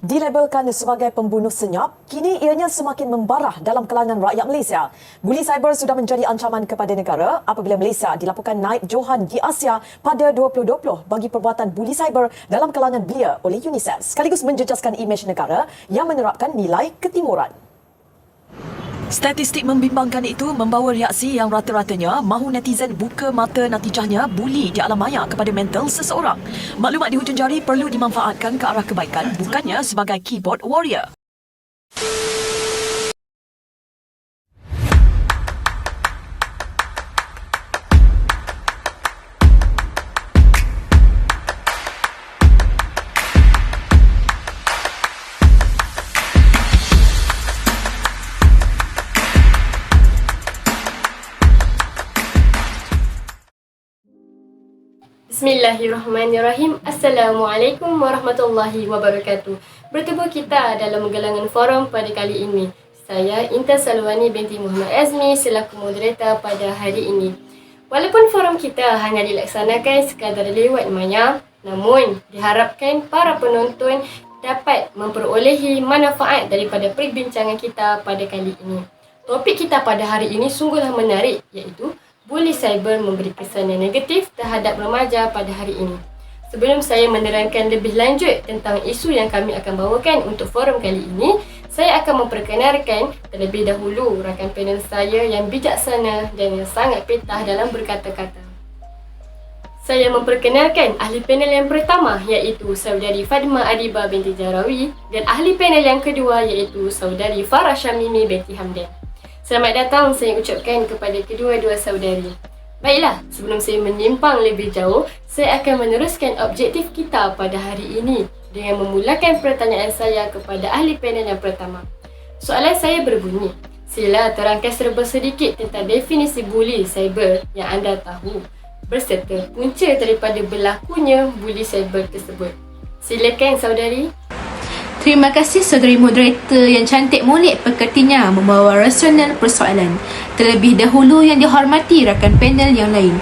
Dilabelkan sebagai pembunuh senyap, kini ianya semakin membarah dalam kalangan rakyat Malaysia. Buli cyber sudah menjadi ancaman kepada negara apabila Malaysia dilaporkan naik johan di Asia pada 2020 bagi perbuatan buli cyber dalam kalangan belia oleh UNICEF, sekaligus menjejaskan imej negara yang menerapkan nilai ketimuran. Statistik membimbangkan itu membawa reaksi yang rata-ratanya mahu netizen buka mata natijahnya buli di alam maya kepada mental seseorang. Maklumat di hujung jari perlu dimanfaatkan ke arah kebaikan, bukannya sebagai keyboard warrior. Bismillahirrahmanirrahim. Assalamualaikum warahmatullahi wabarakatuh. Bertemu kita dalam gelangan forum pada kali ini. Saya Intan Salwani binti Muhammad Azmi selaku moderator pada hari ini. Walaupun forum kita hanya dilaksanakan sekadar lewat maya, namun diharapkan para penonton dapat memperolehi manfaat daripada perbincangan kita pada kali ini. Topik kita pada hari ini sungguhlah menarik, iaitu buli cyber memberi kesan yang negatif terhadap remaja pada hari ini. Sebelum saya menerangkan lebih lanjut tentang isu yang kami akan bawakan untuk forum kali ini, saya akan memperkenalkan terlebih dahulu rakan panel saya yang bijaksana dan yang sangat petah dalam berkata-kata. Saya memperkenalkan ahli panel yang pertama, iaitu saudari Fadma Adiba binti Jarawi, dan ahli panel yang kedua iaitu saudari Farah Syamimi binti Hamdan. Selamat datang saya ucapkan kepada kedua-dua saudari. Baiklah, sebelum saya menyimpang lebih jauh, saya akan meneruskan objektif kita pada hari ini dengan memulakan pertanyaan saya kepada ahli panel yang pertama. Soalan saya berbunyi, sila terangkan serba sedikit tentang definisi buli cyber yang anda tahu, berserta punca daripada berlakunya buli cyber tersebut. Silakan saudari. Terima kasih saudari moderator yang cantik molek pekertinya membawa rasional persoalan. Terlebih dahulu yang dihormati rakan panel yang lain.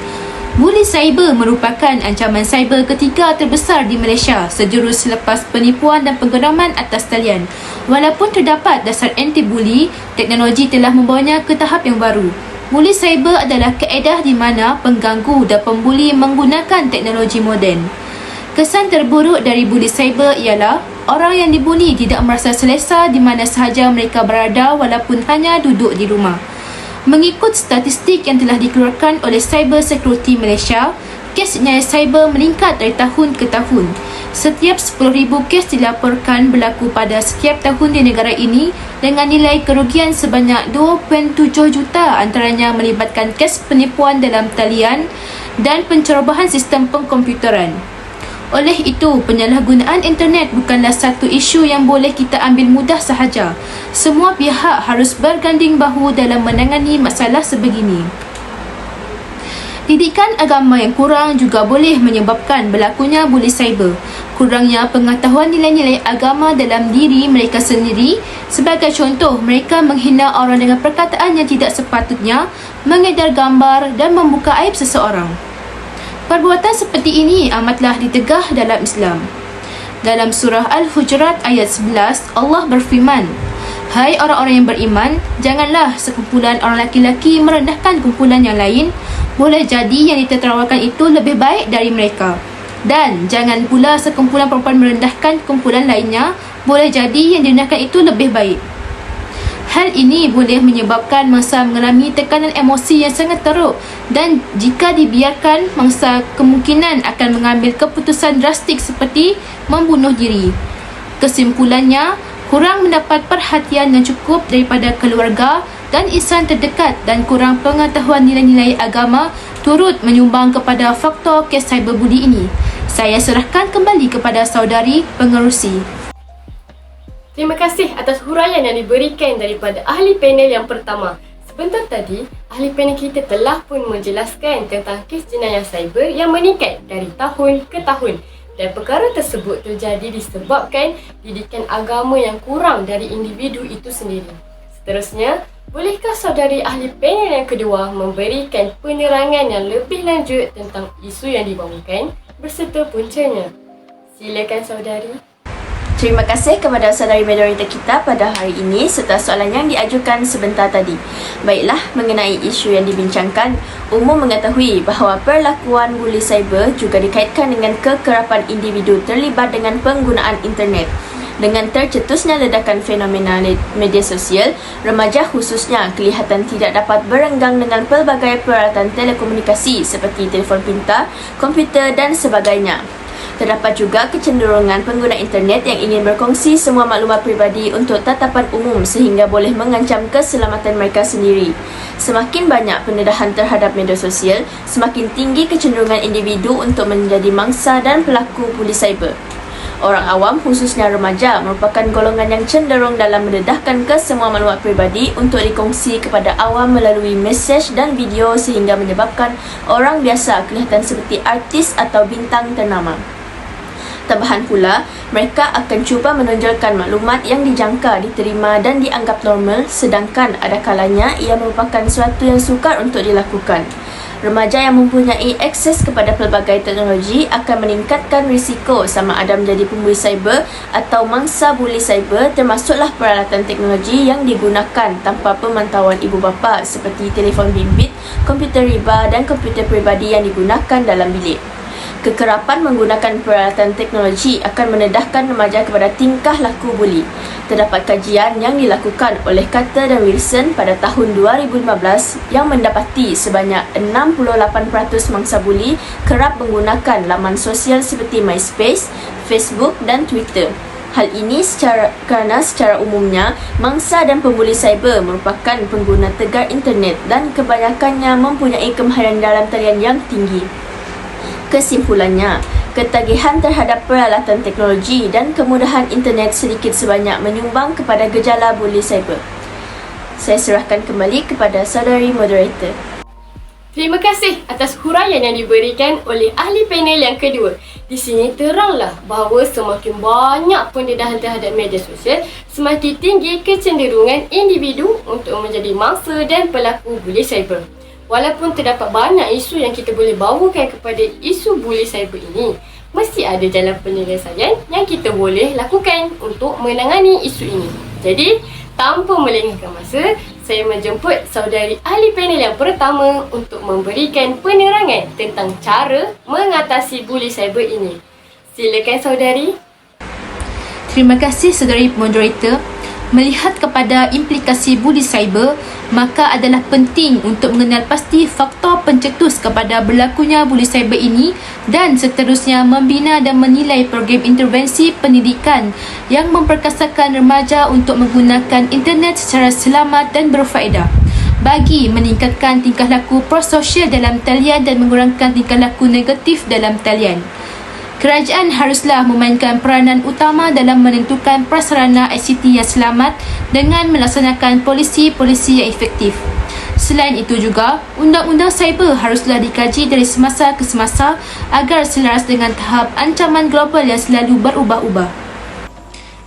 Buli cyber merupakan ancaman cyber ketiga terbesar di Malaysia sejurus selepas penipuan dan penggeraman atas talian. Walaupun terdapat dasar anti-buli, teknologi telah membawanya ke tahap yang baru. Buli cyber adalah kaedah di mana pengganggu dan pembuli menggunakan teknologi moden. Kesan terburuk dari buli cyber ialah orang yang dibuli tidak merasa selesa di mana sahaja mereka berada walaupun hanya duduk di rumah. Mengikut statistik yang telah dikeluarkan oleh Cyber Security Malaysia, kes jenayah cyber meningkat dari tahun ke tahun. Setiap 10,000 kes dilaporkan berlaku pada setiap tahun di negara ini dengan nilai kerugian sebanyak 2.7 juta, antaranya melibatkan kes penipuan dalam talian dan pencerobohan sistem pengkomputeran. Oleh itu, penyalahgunaan internet bukanlah satu isu yang boleh kita ambil mudah sahaja. Semua pihak harus berganding bahu dalam menangani masalah sebegini. Didikan agama yang kurang juga boleh menyebabkan berlakunya buli cyber. Kurangnya pengetahuan nilai-nilai agama dalam diri mereka sendiri. Sebagai contoh, mereka menghina orang dengan perkataan yang tidak sepatutnya, mengedar gambar dan membuka aib seseorang. Perbuatan seperti ini amatlah ditegah dalam Islam. Dalam surah Al-Hujurat ayat 11, Allah berfirman, "Hai orang-orang yang beriman, janganlah sekumpulan orang laki-laki merendahkan kumpulan yang lain. Boleh jadi yang ditertawakan itu lebih baik dari mereka. Dan jangan pula sekumpulan perempuan merendahkan kumpulan lainnya. Boleh jadi yang direndahkan itu lebih baik." Hal ini boleh menyebabkan mangsa mengalami tekanan emosi yang sangat teruk dan jika dibiarkan, mangsa kemungkinan akan mengambil keputusan drastik seperti membunuh diri. Kesimpulannya, kurang mendapat perhatian yang cukup daripada keluarga dan insan terdekat dan kurang pengetahuan nilai-nilai agama turut menyumbang kepada faktor kes cyberbuli ini. Saya serahkan kembali kepada saudari pengerusi. Terima kasih atas huraian yang diberikan daripada ahli panel yang pertama. Sebentar tadi, ahli panel kita telah pun menjelaskan tentang kes jenayah cyber yang meningkat dari tahun ke tahun. Dan perkara tersebut terjadi disebabkan didikan agama yang kurang dari individu itu sendiri. Seterusnya, bolehkah saudari ahli panel yang kedua memberikan penerangan yang lebih lanjut tentang isu yang dibawakan berserta puncanya? Silakan saudari. Terima kasih kepada saudari moderator kita pada hari ini serta soalan yang diajukan sebentar tadi. Baiklah, mengenai isu yang dibincangkan, umum mengetahui bahawa perlakuan buli cyber juga dikaitkan dengan kekerapan individu terlibat dengan penggunaan internet. Dengan tercetusnya ledakan fenomena media sosial, remaja khususnya kelihatan tidak dapat berenggang dengan pelbagai peralatan telekomunikasi seperti telefon pintar, komputer dan sebagainya. Terdapat juga kecenderungan pengguna internet yang ingin berkongsi semua maklumat peribadi untuk tatapan umum sehingga boleh mengancam keselamatan mereka sendiri. Semakin banyak pendedahan terhadap media sosial, semakin tinggi kecenderungan individu untuk menjadi mangsa dan pelaku buli cyber. Orang awam khususnya remaja merupakan golongan yang cenderung dalam mendedahkan kesemua maklumat peribadi untuk dikongsi kepada awam melalui mesej dan video sehingga menyebabkan orang biasa kelihatan seperti artis atau bintang ternama. Tambahan pula, mereka akan cuba menonjolkan maklumat yang dijangka, diterima dan dianggap normal sedangkan ada kalanya ia merupakan sesuatu yang sukar untuk dilakukan. Remaja yang mempunyai akses kepada pelbagai teknologi akan meningkatkan risiko sama ada menjadi pembuli cyber atau mangsa buli cyber, termasuklah peralatan teknologi yang digunakan tanpa pemantauan ibu bapa seperti telefon bimbit, komputer riba dan komputer peribadi yang digunakan dalam bilik. Kekerapan menggunakan peralatan teknologi akan mendedahkan remaja kepada tingkah laku buli. Terdapat kajian yang dilakukan oleh Carter dan Wilson pada tahun 2015 yang mendapati sebanyak 68% mangsa buli kerap menggunakan laman sosial seperti MySpace, Facebook dan Twitter. Hal ini kerana secara umumnya, mangsa dan pembuli cyber merupakan pengguna tegar internet dan kebanyakannya mempunyai kemahiran dalam talian yang tinggi. Kesimpulannya, ketagihan terhadap peralatan teknologi dan kemudahan internet sedikit sebanyak menyumbang kepada gejala buli cyber. Saya serahkan kembali kepada saudari moderator. Terima kasih atas huraian yang diberikan oleh ahli panel yang kedua. Di sini teranglah bahawa semakin banyak pendedahan terhadap media sosial, semakin tinggi kecenderungan individu untuk menjadi mangsa dan pelaku buli cyber. Walaupun terdapat banyak isu yang kita boleh bawakan kepada isu buli cyber ini, mesti ada jalan penyelesaian yang kita boleh lakukan untuk menangani isu ini. Jadi, tanpa melengahkan masa, saya menjemput saudari ahli panel yang pertama untuk memberikan penerangan tentang cara mengatasi buli cyber ini. Silakan saudari. Terima kasih saudari moderator. Melihat kepada implikasi buli cyber, maka adalah penting untuk mengenal pasti faktor pencetus kepada berlakunya buli cyber ini dan seterusnya membina dan menilai program intervensi pendidikan yang memperkasakan remaja untuk menggunakan internet secara selamat dan berfaedah bagi meningkatkan tingkah laku prososial dalam talian dan mengurangkan tingkah laku negatif dalam talian. Kerajaan haruslah memainkan peranan utama dalam menentukan prasarana ICT yang selamat dengan melaksanakan polisi-polisi yang efektif. Selain itu juga, undang-undang cyber haruslah dikaji dari semasa ke semasa agar selaras dengan tahap ancaman global yang selalu berubah-ubah.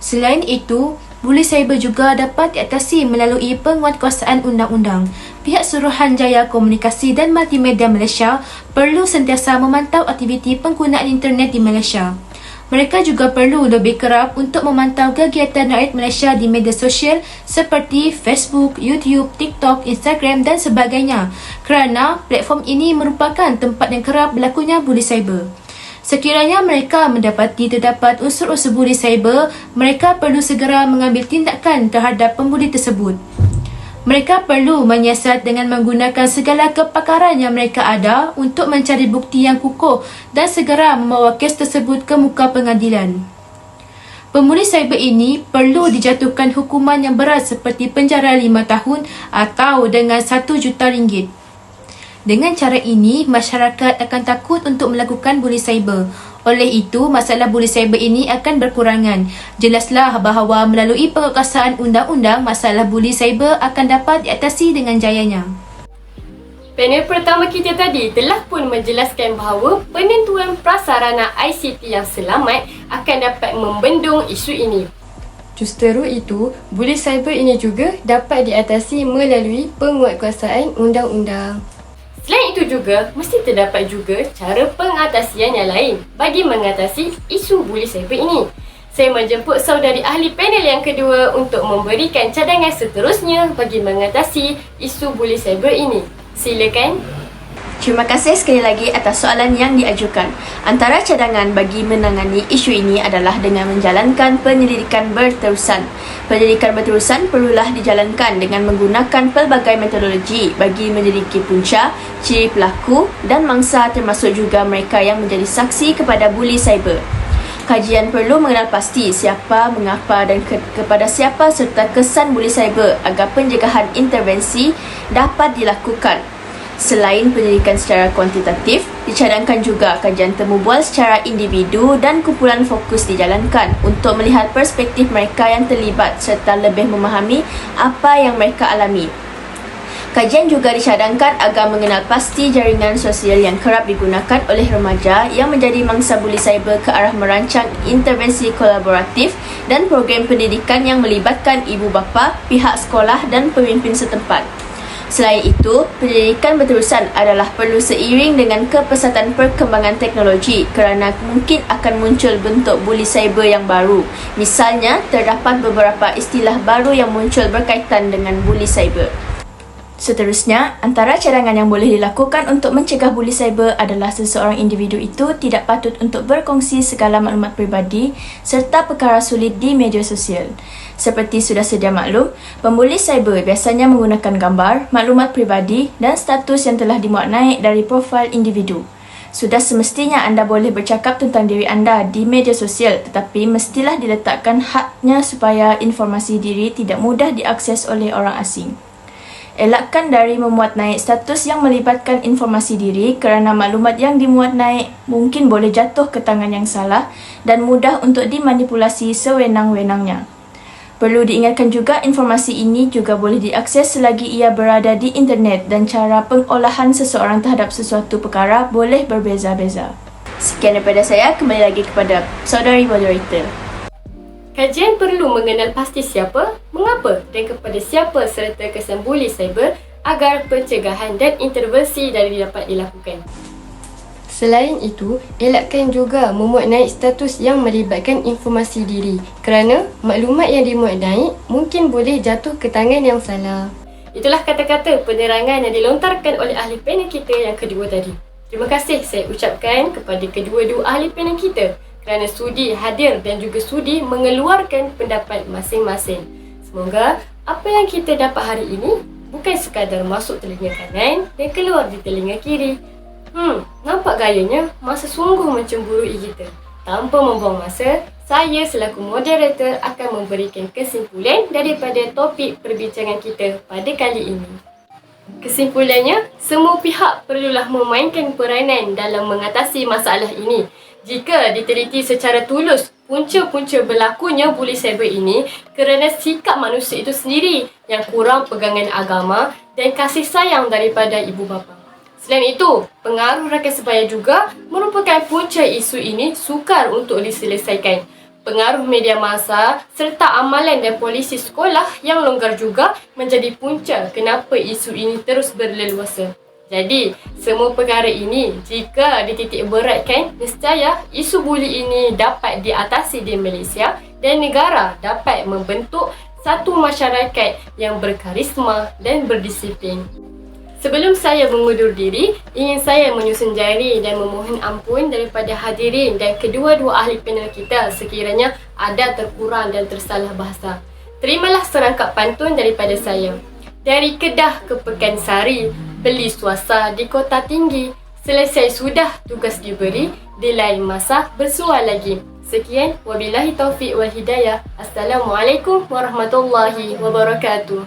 Selain itu, buli cyber juga dapat diatasi melalui penguatkuasaan undang-undang. Pihak Suruhanjaya Komunikasi dan Multimedia Malaysia perlu sentiasa memantau aktiviti penggunaan internet di Malaysia. Mereka juga perlu lebih kerap untuk memantau kegiatan rakyat Malaysia di media sosial seperti Facebook, YouTube, TikTok, Instagram dan sebagainya kerana platform ini merupakan tempat yang kerap berlakunya buli cyber. Sekiranya mereka mendapati terdapat unsur-unsur buli cyber, mereka perlu segera mengambil tindakan terhadap pembuli tersebut. Mereka perlu menyiasat dengan menggunakan segala kepakaran yang mereka ada untuk mencari bukti yang kukuh dan segera membawa kes tersebut ke muka pengadilan. Pembuli cyber ini perlu dijatuhkan hukuman yang berat seperti penjara 5 tahun atau dengan RM1 juta. Dengan cara ini, masyarakat akan takut untuk melakukan buli cyber. Oleh itu, masalah buli cyber ini akan berkurangan. Jelaslah bahawa melalui penguatkuasaan undang-undang, masalah buli cyber akan dapat diatasi dengan jayanya. Panel pertama kita tadi telah pun menjelaskan bahawa penentuan prasarana ICT yang selamat akan dapat membendung isu ini. Justeru itu, buli cyber ini juga dapat diatasi melalui penguatkuasaan undang-undang. Selain itu juga, mesti terdapat juga cara pengatasian yang lain bagi mengatasi isu buli cyber ini. Saya menjemput saudari ahli panel yang kedua untuk memberikan cadangan seterusnya bagi mengatasi isu buli cyber ini. Silakan. Terima kasih sekali lagi atas soalan yang diajukan. Antara cadangan bagi menangani isu ini adalah dengan menjalankan penyelidikan berterusan. Penyelidikan berterusan perlulah dijalankan dengan menggunakan pelbagai metodologi bagi menyelidiki punca, ciri pelaku dan mangsa termasuk juga mereka yang menjadi saksi kepada buli cyber. Kajian perlu mengenal pasti siapa, mengapa dan kepada siapa serta kesan buli cyber agar pencegahan intervensi dapat dilakukan. Selain penyelidikan secara kuantitatif, dicadangkan juga kajian temu bual secara individu dan kumpulan fokus dijalankan untuk melihat perspektif mereka yang terlibat serta lebih memahami apa yang mereka alami. Kajian juga dicadangkan agar mengenal pasti jaringan sosial yang kerap digunakan oleh remaja yang menjadi mangsa buli cyber ke arah merancang intervensi kolaboratif dan program pendidikan yang melibatkan ibu bapa, pihak sekolah dan pemimpin setempat. Selain itu, penyelidikan berterusan adalah perlu seiring dengan kepesatan perkembangan teknologi kerana mungkin akan muncul bentuk buli cyber yang baru. Misalnya, terdapat beberapa istilah baru yang muncul berkaitan dengan buli cyber. Seterusnya, antara cadangan yang boleh dilakukan untuk mencegah buli cyber adalah seseorang individu itu tidak patut untuk berkongsi segala maklumat peribadi serta perkara sulit di media sosial. Seperti sudah sedia maklum, pembuli cyber biasanya menggunakan gambar, maklumat peribadi dan status yang telah dimuat naik dari profil individu. Sudah semestinya anda boleh bercakap tentang diri anda di media sosial, tetapi mestilah diletakkan hadnya supaya informasi diri tidak mudah diakses oleh orang asing. Elakkan dari memuat naik status yang melibatkan informasi diri kerana maklumat yang dimuat naik mungkin boleh jatuh ke tangan yang salah dan mudah untuk dimanipulasi sewenang-wenangnya. Perlu diingatkan juga informasi ini juga boleh diakses selagi ia berada di internet dan cara pengolahan seseorang terhadap sesuatu perkara boleh berbeza-beza. Sekian daripada saya, kembali lagi kepada saudari moderator. Kajian perlu mengenal pasti siapa, mengapa dan kepada siapa serta kesan buli cyber agar pencegahan dan intervensi dapat dilakukan. Selain itu, elakkan juga memuat naik status yang melibatkan informasi diri kerana maklumat yang dimuat naik mungkin boleh jatuh ke tangan yang salah. Itulah kata-kata penerangan yang dilontarkan oleh ahli panel kita yang kedua tadi. Terima kasih saya ucapkan kepada kedua-dua ahli panel kita kerana sudi hadir dan juga sudi mengeluarkan pendapat masing-masing. Semoga apa yang kita dapat hari ini bukan sekadar masuk telinga kanan dan keluar di telinga kiri. Nampak gayanya masa sungguh mencemburui kita. Tanpa membuang masa, saya selaku moderator akan memberikan kesimpulan daripada topik perbincangan kita pada kali ini. Kesimpulannya, semua pihak perlulah memainkan peranan dalam mengatasi masalah ini. Jika diteliti secara tulus, punca-punca berlakunya buli cyber ini kerana sikap manusia itu sendiri yang kurang pegangan agama dan kasih sayang daripada ibu bapa. Selain itu, pengaruh rakan sebaya juga merupakan punca isu ini sukar untuk diselesaikan. Pengaruh media massa serta amalan dan polisi sekolah yang longgar juga menjadi punca kenapa isu ini terus berleluasa. Jadi, semua perkara ini jika dititik beratkan, nescaya isu buli ini dapat diatasi di Malaysia dan negara dapat membentuk satu masyarakat yang berkarisma dan berdisiplin. Sebelum saya mengundur diri, ingin saya menyusun jari dan memohon ampun daripada hadirin dan kedua-dua ahli panel kita sekiranya ada terkurang dan tersalah bahasa. Terimalah serangkap pantun daripada saya. Dari Kedah ke Pekansari, beli suasa di kota tinggi. Selesai sudah tugas diberi, di lain masa bersua lagi. Sekian, wabillahi taufiq wal hidayah. Assalamualaikum warahmatullahi wabarakatuh.